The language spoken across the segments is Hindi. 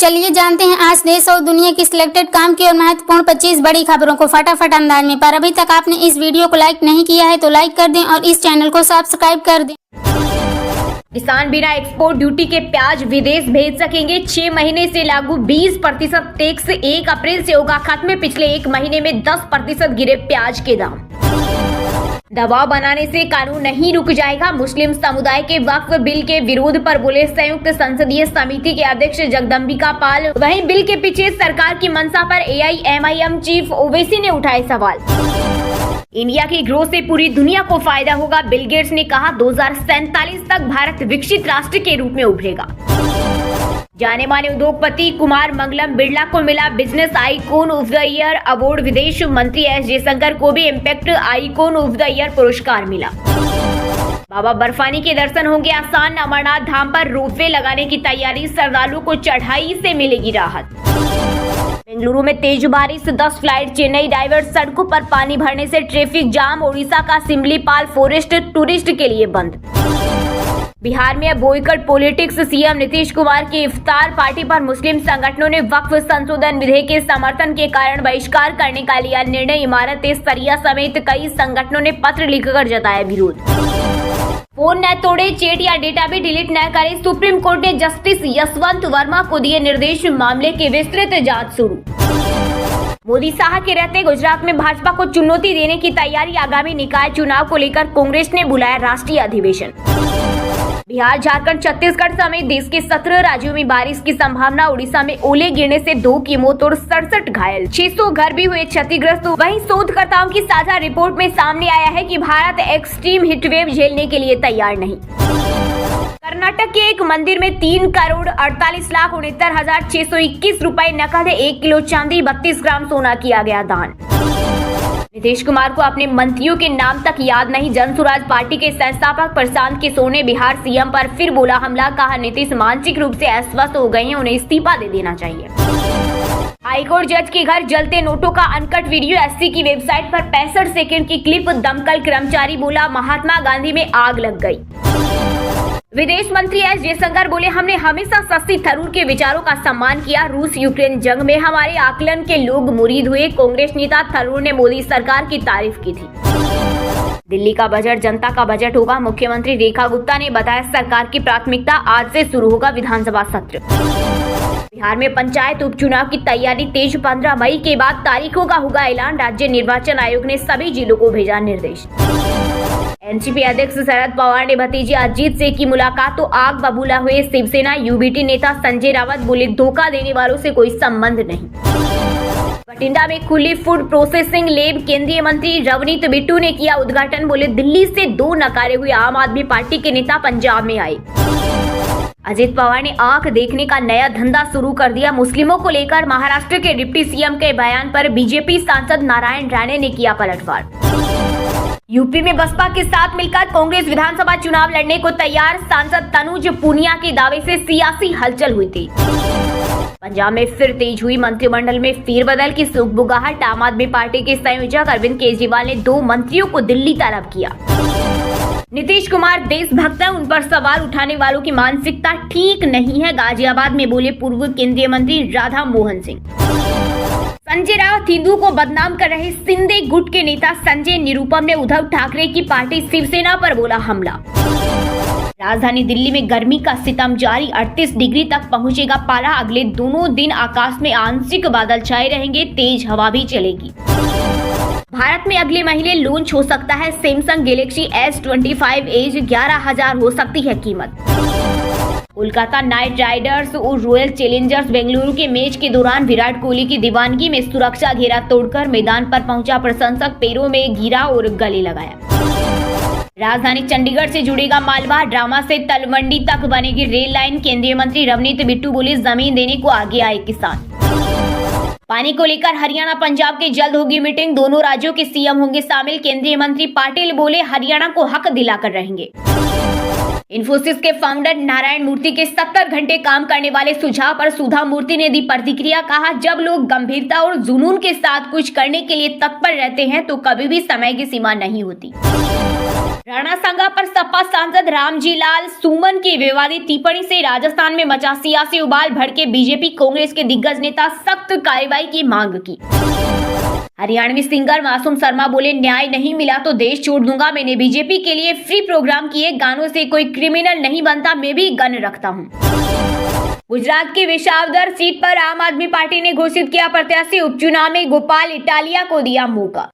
चलिए जानते हैं आज देश और दुनिया की सिलेक्टेड काम की और महत्वपूर्ण 25 बड़ी खबरों को फटाफट अंदाज में। पर अभी तक आपने इस वीडियो को लाइक नहीं किया है तो लाइक कर दें और इस चैनल को सब्सक्राइब कर दें। किसान बिना एक्सपोर्ट ड्यूटी के प्याज विदेश भेज सकेंगे। 6 महीने से लागू 20% टैक्स 1 अप्रैल से होगा खत्म। पिछले 1 महीने में 10% गिरे प्याज के दाम। दबाव बनाने से कानून नहीं रुक जाएगा। मुस्लिम समुदाय के वक्फ बिल के विरोध पर बोले संयुक्त संसदीय समिति के अध्यक्ष जगदम्बिका पाल। वहीं बिल के पीछे सरकार की मंशा पर AIMIM चीफ ओवैसी ने उठाए सवाल। इंडिया की ग्रोथ से पूरी दुनिया को फायदा होगा। बिल गेट्स ने कहा 2047 तक भारत विकसित राष्ट्र के रूप में उभरेगा। जाने माने उद्योगपति कुमार मंगलम बिरला को मिला business icon of the year award. विदेश मंत्री S जयशंकर को भी impact icon of the year पुरस्कार मिला। बाबा बर्फानी के दर्शन होंगे आसान। अमरनाथ धाम पर रोपवे लगाने की तैयारी। श्रद्धालुओं को चढ़ाई से मिलेगी राहत। बेंगलुरु में तेज बारिश, 10 फ्लाइट चेन्नई डाइवर्ट। सड़कों पर पानी भरने से ट्रैफिक जाम। ओडिशा का सिमलीपाल फॉरेस्ट टूरिस्ट के लिए बंद। बिहार में अब boycott politics. CM Nitish Kumar की इफ्तार पार्टी पर मुस्लिम संगठनों ने वक्फ संशोधन विधेयक के समर्थन के कारण बहिष्कार करने का लिया निर्णय। इमारत सरिया समेत कई संगठनों ने पत्र लिखकर जताया विरोध। फोन न तोड़े, चैट या डेटा भी डिलीट न करें। सुप्रीम कोर्ट ने जस्टिस यशवंत वर्मा को दिए निर्देश। मामले की विस्तृत जांच शुरू। मोदी शाह के रहते गुजरात में भाजपा को चुनौती देने की तैयारी। आगामी निकाय चुनाव को लेकर कांग्रेस ने बुलाया राष्ट्रीय अधिवेशन। बिहार, झारखंड, छत्तीसगढ़ समेत देश के 17 राज्यों में बारिश की संभावना। उड़ीसा में ओले गिरने से 2 की मौत और 67 घायल। 600 घर भी हुए क्षतिग्रस्त। वहीं शोधकर्ताओं की साझा रिपोर्ट में सामने आया है कि भारत एक्सट्रीम हीटवेव झेलने के लिए तैयार नहीं। कर्नाटक के एक मंदिर में 3,48,69,621 रुपए नकद, 1 किलो चांदी, 32 ग्राम सोना किया गया दान। नीतीश कुमार को अपने मंत्रियों के नाम तक याद नहीं। जन स्वराज पार्टी के संस्थापक प्रशांत किशोर ने बिहार सीएम पर फिर बोला हमला। कहा नीतीश मानसिक रूप से अस्वस्थ हो गए हैं, उन्हें इस्तीफा दे देना चाहिए। हाईकोर्ट जज के घर जलते नोटों का अनकट वीडियो। SC की वेबसाइट पर 65 सेकंड की क्लिप। दमकल कर्मचारी बोला महात्मा गांधी में आग लग गई। विदेश मंत्री S जयशंकर बोले हमने हमेशा शशि थरूर के विचारों का सम्मान किया। रूस यूक्रेन जंग में हमारे आकलन के लोग मुरीद हुए। कांग्रेस नेता थरूर ने मोदी सरकार की तारीफ की थी। दिल्ली का बजट जनता का बजट होगा। मुख्यमंत्री रेखा गुप्ता ने बताया सरकार की प्राथमिकता। आज से शुरू होगा विधानसभा सत्र। बिहार में पंचायत उपचुनाव की तैयारी तेज। 15 मई के बाद तारीखों का होगा ऐलान। राज्य निर्वाचन आयोग ने सभी जिलों को भेजा निर्देश। एनसीपी अध्यक्ष शरद पवार ने भतीजे अजीत से की मुलाकात तो आग बबूला हुए शिवसेना। यूबीटी नेता संजय रावत बोले धोखा देने वालों से कोई संबंध नहीं। बठिंडा में खुली फूड प्रोसेसिंग लैब। केंद्रीय मंत्री रवनीत बिट्टू ने किया उद्घाटन। बोले दिल्ली से 2 नकारे हुए आम आदमी पार्टी के नेता पंजाब में आए। अजित पवार ने आंख देखने का नया धंधा शुरू कर दिया। मुस्लिमों को लेकर महाराष्ट्र के डिप्टी सीएम के बयान पर बीजेपी सांसद नारायण राणे ने किया पलटवार। यूपी में बसपा के साथ मिलकर कांग्रेस विधानसभा चुनाव लड़ने को तैयार। सांसद तनुज पुनिया के दावे से सियासी हलचल हुई थी। पंजाब में फिर तेज हुई मंत्रिमंडल में फेरबदल की सुगबुगाहट। आम आदमी पार्टी के संयोजक अरविंद केजरीवाल ने 2 मंत्रियों को दिल्ली तलब किया। नीतीश कुमार देशभक्त हैं, उन पर सवाल उठाने वालों की मानसिकता ठीक नहीं है। गाजियाबाद में बोले पूर्व केंद्रीय मंत्री राधा मोहन सिंह। संजय राउत हिंदू को बदनाम कर रहे शिंदे गुट के नेता संजय निरुपम ने उद्धव ठाकरे की पार्टी शिवसेना पर बोला हमला। राजधानी दिल्ली में गर्मी का सितम जारी। 38 डिग्री तक पहुंचेगा पारा। अगले दोनों दिन आकाश में आंशिक बादल छाए रहेंगे, तेज हवा भी चलेगी। भारत में अगले महीने लॉन्च हो सकता है सैमसंग गैलेक्सी S25 एज। 11,000 हो सकती है कीमत। कोलकाता नाइट राइडर्स और रॉयल चैलेंजर्स बेंगलुरु के मैच के दौरान विराट कोहली की दीवानगी में सुरक्षा घेरा तोड़कर मैदान पर पहुंचा प्रशंसक। पैरों में गिरा और गले लगाया। राजधानी चंडीगढ़ से जुड़ेगा मालवा। ड्रामा से तलवंडी तक बनेगी रेल लाइन। केंद्रीय मंत्री रवनीत बिट्टू बोले जमीन देने को आगे आए किसान। पानी को लेकर हरियाणा पंजाब की जल्द होगी मीटिंग। दोनों राज्यों के सीएम होंगे शामिल। केंद्रीय मंत्री पाटिल बोले हरियाणा को हक दिलाकर रहेंगे। इन्फोसिस के फाउंडर नारायण मूर्ति के 70 घंटे काम करने वाले सुझाव पर सुधा मूर्ति ने दी प्रतिक्रिया। कहा जब लोग गंभीरता और जुनून के साथ कुछ करने के लिए तत्पर रहते हैं तो कभी भी समय की सीमा नहीं होती। राणा संघा पर सपा सांसद रामजी लाल सुमन की विवादित टिप्पणी से राजस्थान में मचा सियासी उबाल, भड़के बीजेपी कांग्रेस के दिग्गज नेता सख्त कार्रवाई की मांग की। हरियाणवी सिंगर मासूम शर्मा बोले, न्याय नहीं मिला तो देश छोड़ दूंगा। मैंने बीजेपी के लिए फ्री प्रोग्राम किए, गानों से कोई क्रिमिनल नहीं बनता, मैं भी गन रखता हूँ। गुजरात की विसावदर सीट पर आम आदमी पार्टी ने घोषित किया प्रत्याशी, उपचुनाव में गोपाल इटालिया को दिया मौका।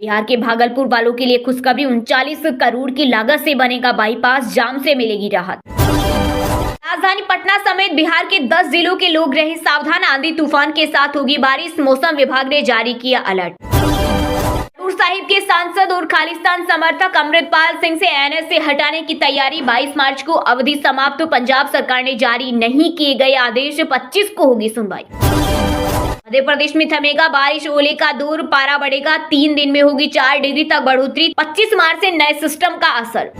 बिहार के भागलपुर वालों के लिए खुशखबरी, 39 करोड़ की लागत से बनेगा बाईपास, जाम से मिलेगी राहत। राजधानी पटना समेत बिहार के 10 जिलों के लोग रहे सावधान, आंधी तूफान के साथ होगी बारिश, मौसम विभाग ने जारी किया अलर्ट। हजूर साहिब के सांसद और खालिस्तान समर्थक अमृतपाल सिंह से एनएस से हटाने की तैयारी, 22 मार्च को अवधि समाप्त, पंजाब सरकार ने जारी नहीं किए गए आदेश, 25 को होगी सुनवाई। मध्य प्रदेश में थमेगा बारिश, ओले का दौर, पारा बढ़ेगा, 3 दिन में होगी 4 डिग्री तक बढ़ोतरी, 25 मार्च से नए सिस्टम का असर।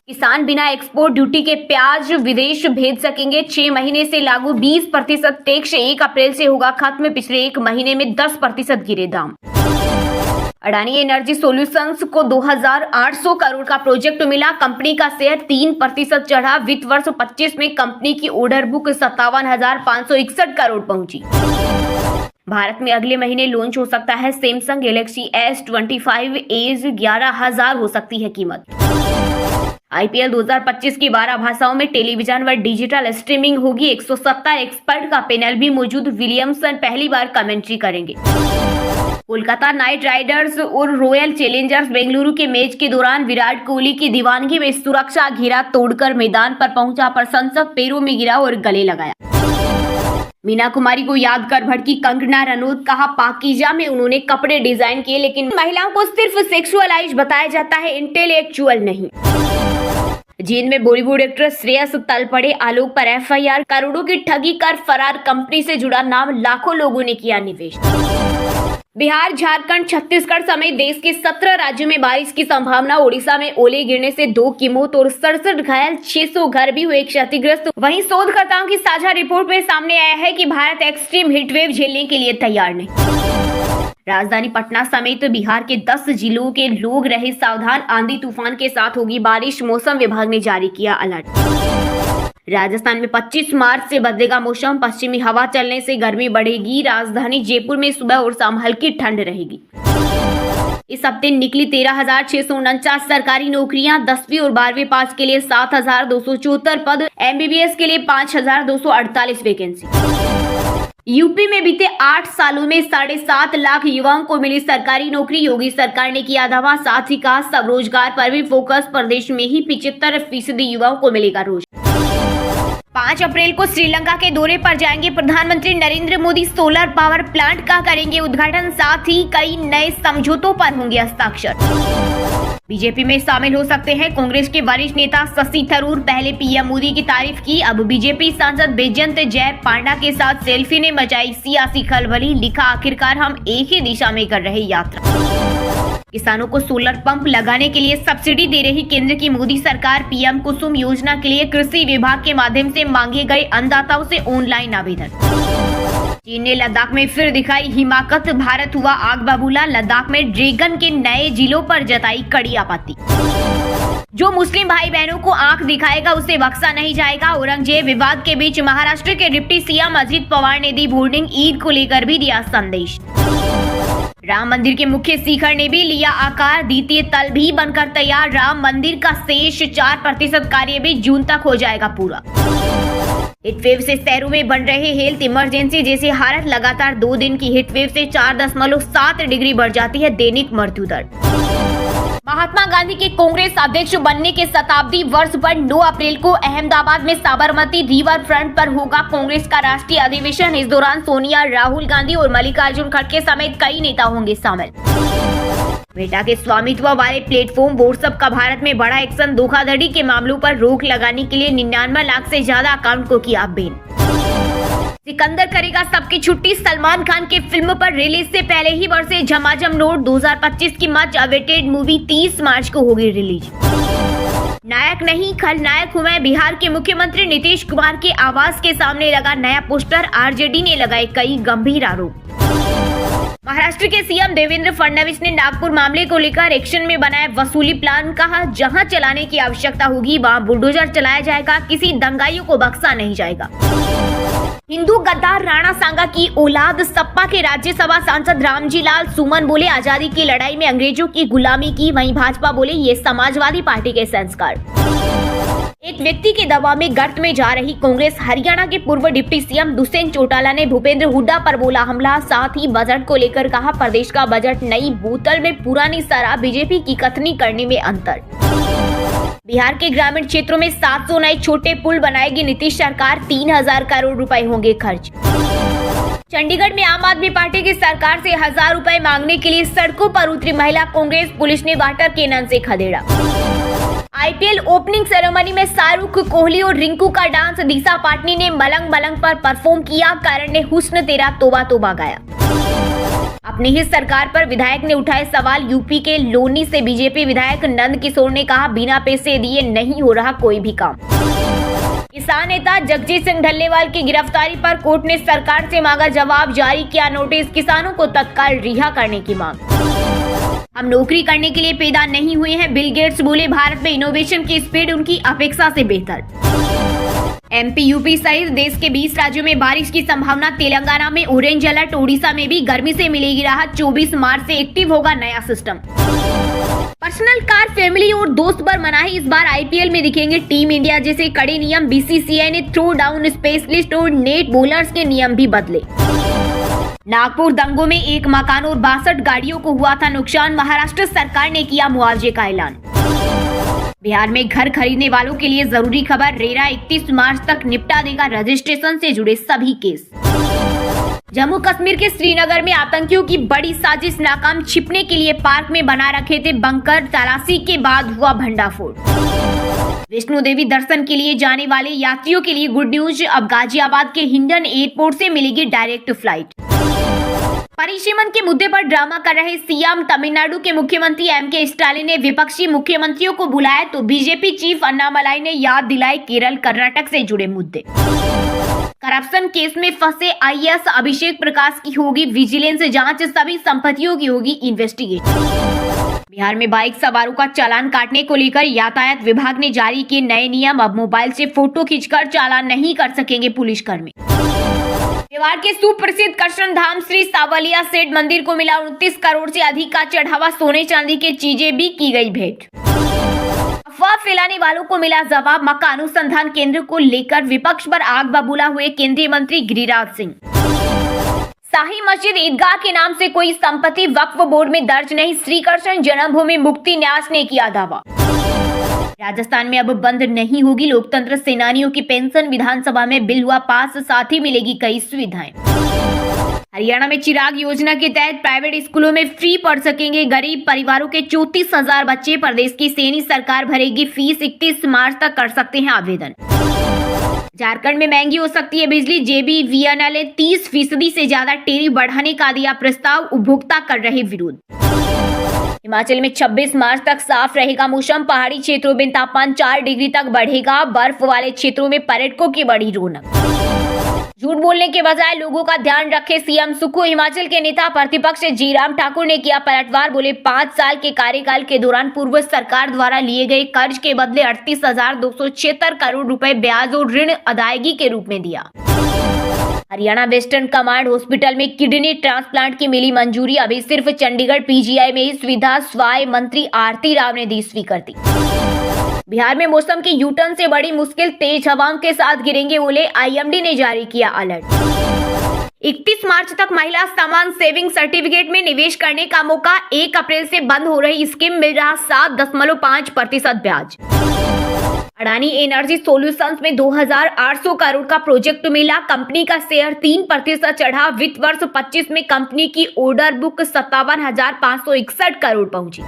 किसान बिना एक्सपोर्ट ड्यूटी के प्याज विदेश भेज सकेंगे, 6 महीने से लागू 20% टैक्स 1 अप्रैल से होगा खत्म, पिछले 1 महीने में 10% गिरे दाम। अडानी एनर्जी सॉल्यूशंस को 2800 करोड़ का प्रोजेक्ट मिला, कंपनी का शेयर 3% चढ़ा, वित्त वर्ष 25 में कंपनी की ऑर्डर बुक 57,561 करोड़ पहुंची। भारत में अगले महीने लॉन्च हो सकता है सैमसंग गैलेक्सी S25 एज, 11,000 हो सकती है कीमत। IPL 2025 की 12 भाषाओं में टेलीविजन व डिजिटल स्ट्रीमिंग होगी, 170 एक्सपर्ट का पैनल भी मौजूद, विलियमसन पहली बार कमेंट्री करेंगे। कोलकाता नाइट राइडर्स और रॉयल चैलेंजर्स बेंगलुरु के मैच के दौरान विराट कोहली की दीवानगी में सुरक्षा घेरा तोड़कर मैदान पर पहुंचा प्रशंसक, पैरों में गिरा और गले लगाया। मीना कुमारी को याद कर भड़की कंगना रनौत, कहा पाकीजा में उन्होंने कपड़े डिजाइन किए, लेकिन महिलाओं को सिर्फ सेक्सुअलाइज बताया जाता है, इंटेलेक्चुअल नहीं। जेल में बॉलीवुड एक्टर श्रेयस तलपड़े, आलोक पर FIR, करोड़ों की ठगी कर फरार, कंपनी से जुड़ा नाम, लाखों लोगों ने किया निवेश। बिहार, झारखंड, छत्तीसगढ़ समेत देश के 17 राज्यों में बारिश की संभावना, ओडिशा में ओले गिरने से 2 की मौत और 67 घायल, 600 घर भी हुए क्षतिग्रस्त। वहीं शोधकर्ताओं की साझा रिपोर्ट में सामने आया है कि भारत एक्सट्रीम हीटवेव झेलने के लिए तैयार नहीं। राजधानी पटना समेत बिहार के 10 जिलों के लोग रहे सावधान, आंधी तूफान के साथ होगी बारिश, मौसम विभाग ने जारी किया अलर्ट। राजस्थान में 25 मार्च से बदलेगा मौसम, पश्चिमी हवा चलने से गर्मी बढ़ेगी, राजधानी जयपुर में सुबह और शाम हल्की ठंड रहेगी। इस हफ्ते निकली 13,649 सरकारी नौकरियां, 10वीं और 12वीं पास के लिए 7,274 पद, MBBS के लिए 5,248 वैकेंसी। यूपी में बीते 8 सालों में 7.5 लाख युवाओं को मिली सरकारी नौकरी, योगी सरकार ने किया दावा, साथ ही कहा स्वरोजगार पर भी फोकस, प्रदेश में ही 75% युवाओं को मिलेगा रोजगार। 5 अप्रैल को श्रीलंका के दौरे पर जाएंगे प्रधानमंत्री Narendra Modi, solar power plant का करेंगे उद्घाटन, साथ ही कई नए समझौतों पर होंगे हस्ताक्षर। बीजेपी में शामिल हो सकते हैं कांग्रेस के वरिष्ठ नेता शशि थरूर, पहले PM मोदी की तारीफ की, अब बीजेपी सांसद बैजयंत जय पांडा के साथ सेल्फी ने मचाई सियासी खलबली, लिखा आखिरकार हम एक ही दिशा में कर रहे यात्रा। किसानों को सोलर पंप लगाने के लिए सब्सिडी दे रही केंद्र की मोदी सरकार, PM कुसुम योजना के लिए कृषि विभाग के माध्यम से मांगे गए अन्नदाताओं से ऑनलाइन आवेदन। चीन ने लद्दाख में फिर दिखाई हिमाकत, भारत हुआ आग बबूला, लद्दाख में ड्रैगन के नए जिलों पर जताई कड़ी आपत्ति। जो मुस्लिम भाई बहनों को आंख दिखाएगा उसे बख्शा नहीं जाएगा, औरंगजेब विवाद के बीच महाराष्ट्र के डिप्टी CM अजित पवार ने दी वार्निंग, ईद को लेकर भी दिया संदेश। राम मंदिर के मुख्य शिखर ने भी लिया आकार, द्वितीय तल भी बनकर तैयार, राम मंदिर का शेष 4% कार्य भी जून तक हो जाएगा पूरा। हीटवेव से शहरों में बन रहे हेल्थ इमरजेंसी जैसे हालत, लगातार 2 दिन की हीटवेव से 4.7 डिग्री बढ़ जाती है दैनिक मृत्यु दर। महात्मा गांधी के कांग्रेस अध्यक्ष बनने के शताब्दी वर्ष पर 9 अप्रैल को अहमदाबाद में साबरमती रिवर फ्रंट पर होगा कांग्रेस का राष्ट्रीय अधिवेशन। इस दौरान सोनिया, राहुल गांधी और मल्लिकार्जुन खड़गे समेत कई नेता होंगे शामिल। मेटा के स्वामित्व वाले प्लेटफॉर्म व्हाट्सएप का भारत में बड़ा एक्शन, धोखाधड़ी के मामलों पर रोक लगाने के लिए 99 लाख से ज्यादा अकाउंट को किया बैन। सिकंदर करेगा सबकी छुट्टी, सलमान खान के फिल्म पर रिलीज से पहले ही बरसे झमाझम नोट, 2025 की मच अवेटेड मूवी 30 मार्च को होगी रिलीज। नायक नहीं खलनायक हूं मैं, बिहार के मुख्यमंत्री नीतीश कुमार के आवास के सामने लगा नया पोस्टर, RJD ने लगाए कई गंभीर आरोप। महाराष्ट्र के सीएम देवेंद्र फडणवीस ने नागपुर मामले को लेकर एक्शन में बनाया वसूली प्लान। कहा, जहां चलाने की आवश्यकता होगी वहां बुलडोजर चलाया जाएगा, किसी दंगाइयों को बख्शा नहीं जाएगा। हिंदू गद्दार राणा सांगा की औलाद सपा के राज्यसभा सांसद रामजी लाल सुमन बोले, आजादी की लड़ाई में अंग्रेजों की गुलामी की। वहीं भाजपा बोले, ये समाजवादी पार्टी के संस्कार। एक व्यक्ति के दबाव में गर्त में जा रही कांग्रेस। हरियाणा के पूर्व डिप्टी सीएम दुष्यंत चौटाला ने भूपेंद्र हुड्डा पर बोला हमला। साथ ही बजट को लेकर कहा, प्रदेश का बजट नई बोतल में पुरानी शराब, बीजेपी की कथनी करने में अंतर। बिहार के ग्रामीण क्षेत्रों में 700 नए छोटे पुल बनाएगी नीतीश सरकार, 3000 करोड़ रुपए होंगे खर्च। चंडीगढ़ में आम आदमी पार्टी की सरकार से 1000 रुपए मांगने के लिए सड़कों पर उतरी महिला कांग्रेस। पुलिस ने वाटर कैनन से खदेड़ा। आईपीएल ओपनिंग सेरेमनी में शाहरुख, कोहली और रिंकू का डांस। दिशा पाटनी ने मलंग मलंग पर परफॉर्म किया। करण ने हुस्न तेरा तोबा तोबा गाया। अपनी ही सरकार पर विधायक ने उठाए सवाल। यूपी के लोनी से बीजेपी विधायक नंद किशोर ने कहा, बिना पैसे दिए नहीं हो रहा कोई भी काम। किसान नेता जगजीत सिंह ढल्लेवाल की गिरफ्तारी पर कोर्ट ने सरकार से मांगा जवाब। जारी किया नोटिस। किसानों को तत्काल रिहा करने की मांग। हम नौकरी करने के लिए पैदा नहीं हुए हैं, बिल गेट्स बोले। भारत में इनोवेशन की स्पीड उनकी अपेक्षा से बेहतर। एमपी, यूपी सहित देश के 20 राज्यों में बारिश की संभावना। तेलंगाना में ऑरेंज अलर्ट। ओडिशा में भी गर्मी से मिलेगी राहत। 24 मार्च से एक्टिव होगा नया सिस्टम। पर्सनल कार, फैमिली और दोस्त पर मनाही। इस बार आईपीएल में दिखेंगे टीम इंडिया जैसे कड़े नियम। बीसीसीआई ने थ्रो डाउन स्पेशलिस्ट और नेट बॉलर्स के नियम भी बदले। नागपुर दंगों में एक मकान और 62 गाड़ियों को हुआ था नुकसान। महाराष्ट्र सरकार ने किया मुआवजे का ऐलान। बिहार में घर खरीदने वालों के लिए जरूरी खबर। रेरा 31 मार्च तक निपटा देगा रजिस्ट्रेशन से जुड़े सभी केस। जम्मू कश्मीर के श्रीनगर में आतंकियों की बड़ी साजिश नाकाम। छिपने के लिए पार्क में बना रखे थे बंकर। तलाशी के बाद हुआ भंडाफोड़। वैष्णो देवी दर्शन के लिए जाने वाले यात्रियों के लिए गुड न्यूज। अब गाजियाबाद के हिंडन एयरपोर्ट से मिलेगी डायरेक्ट फ्लाइट। परिसीमन के मुद्दे पर ड्रामा कर रहे सीएम। तमिलनाडु के मुख्यमंत्री एमके स्टालिन ने विपक्षी मुख्यमंत्रियों को बुलाया तो बीजेपी चीफ अन्नामलाई ने याद दिलाए केरल कर्नाटक से जुड़े मुद्दे। करप्शन केस में फंसे आईएएस अभिषेक प्रकाश की होगी विजिलेंस जांच। सभी संपत्तियों की होगी इन्वेस्टिगेशन। बिहार में बाइक सवारों का चालान काटने को लेकर यातायात विभाग ने जारी किए नए नियम। अब मोबाइल से फोटो खींचकर चालान नहीं कर सकेंगे पुलिसकर्मी। बिहार के सुप्रसिद्ध कृष्ण धाम श्री सावलिया सेठ मंदिर को मिला 29 करोड़ से अधिक का चढ़ावा। सोने चांदी की चीजें भी की गई भेंट। अफवाह फैलाने वालों को मिला जवाब। मक्का अनुसंधान केंद्र को लेकर विपक्ष पर आग बबूला हुए केंद्रीय मंत्री गिरिराज सिंह। शाही मस्जिद ईदगाह के नाम से कोई संपत्ति वक्फ बोर्ड में दर्ज नहीं। श्री कृष्ण जन्मभूमि मुक्ति न्यास ने किया दावा। राजस्थान में अब बंद नहीं होगी लोकतंत्र सेनानियों की पेंशन। विधानसभा में बिल हुआ पास, साथ ही मिलेगी कई सुविधाएं। हरियाणा में चिराग योजना के तहत प्राइवेट स्कूलों में फ्री पढ़ सकेंगे गरीब परिवारों के 34,000 बच्चे। प्रदेश की सैनी सरकार भरेगी फीस। 31 मार्च तक कर सकते हैं आवेदन। झारखंड में महंगी हो सकती है बिजली। JBVNL ने 30% से ज्यादा टेरिफ बढ़ाने का दिया प्रस्ताव। उपभोक्ता कर रहे विरोध। हिमाचल में 26 मार्च तक साफ रहेगा मौसम। पहाड़ी क्षेत्रों में तापमान 4 डिग्री तक बढ़ेगा। बर्फ वाले क्षेत्रों में पर्यटकों की बड़ी रौनक। झूठ बोलने के बजाय लोगों का ध्यान रखे सीएम सुक्खू। हिमाचल के नेता प्रतिपक्ष जीराम ठाकुर ने किया पलटवार। बोले 5 साल के कार्यकाल के दौरान पूर्व सरकार द्वारा लिए गए कर्ज के बदले 38,276 करोड़ रुपए ब्याज और ऋण अदायगी के रूप में दिया। हरियाणा वेस्टर्न कमांड हॉस्पिटल में किडनी ट्रांसप्लांट की मिली मंजूरी। अभी सिर्फ चंडीगढ़ PGI में ही सुविधा। स्वास्थ्य मंत्री आरती राव ने दी स्वीकृति। बिहार में मौसम की यूटर्न से बड़ी मुश्किल। तेज हवाओं के साथ गिरेंगे ओले। IMD ने जारी किया अलर्ट। 31 मार्च तक महिला समान सेविंग सर्टिफिकेट में निवेश करने का मौका। 1 अप्रैल से बंद हो रही स्कीम। मिल रहा 7.5% ब्याज। अडानी एनर्जी सॉल्यूशंस में 2,800 करोड़ का प्रोजेक्ट मिला। कंपनी का शेयर 3% चढ़ा। वित्त वर्ष 25 में कंपनी की ऑर्डर बुक 57,561 करोड़ पहुंची।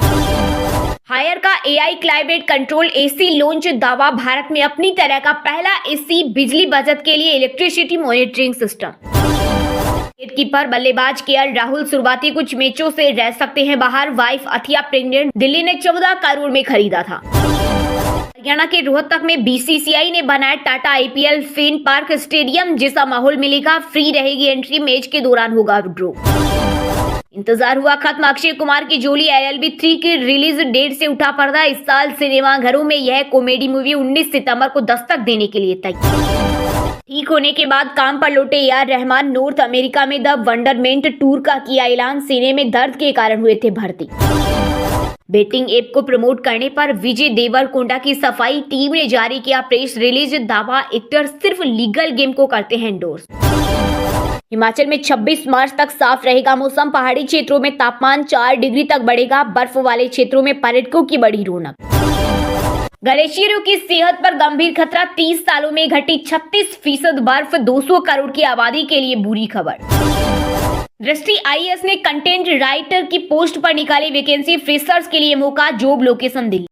हायर का AI climate control AC launch. दावा भारत में अपनी तरह का पहला AC बिजली बचत के लिए इलेक्ट्रिसिटी मॉनिटरिंग सिस्टम। विकेटकीपर बल्लेबाज KL राहुल शुरुआती कुछ मैचों से रह सकते हैं बाहर। वाइफ अथिया प्रेग्नेंट। दिल्ली ने 14 करोड़ में खरीदा था। हरियाणा के रोहतक में BCCI ने बनाया Tata IPL fan park stadium जैसा माहौल मिलेगा। फ्री रहेगी एंट्री। मैच के दौरान होगा ड्रॉ। इंतजार हुआ खत्म। अक्षय कुमार की जोली LLB 3 की रिलीज डेट से उठा पर्दा। इस साल सिनेमाघरों में यह कॉमेडी मूवी 19 सितंबर को दस्तक देने के लिए तैयार। ठीक होने के बाद काम पर लौटे AR रहमान। नॉर्थ अमेरिका में द वंडरमेंट टूर का किया ऐलान। सीने में दर्द के कारण हुए थे भर्ती। बेटिंग ऐप को प्रमोट करने पर विजय देवरकोंडा की सफाई। टीम ने जारी किया प्रेस रिलीज। दावा एक्टर सिर्फ लीगल गेम को करते हैं एंडोर्स। हिमाचल में 26 मार्च तक साफ रहेगा मौसम। पहाड़ी क्षेत्रों में तापमान 4 डिग्री तक बढ़ेगा। बर्फ वाले क्षेत्रों में पर्यटकों की बड़ी रौनक। ग्लेशियरों की सेहत पर गंभीर खतरा। 30 सालों में घटी 36% बर्फ। 200 करोड़ की आबादी के लिए बुरी खबर। दृष्टि IAS ने कंटेंट राइटर की पोस्ट पर निकाली वैकेंसी। फ्रेशर्स के लिए मौका। Job location Delhi.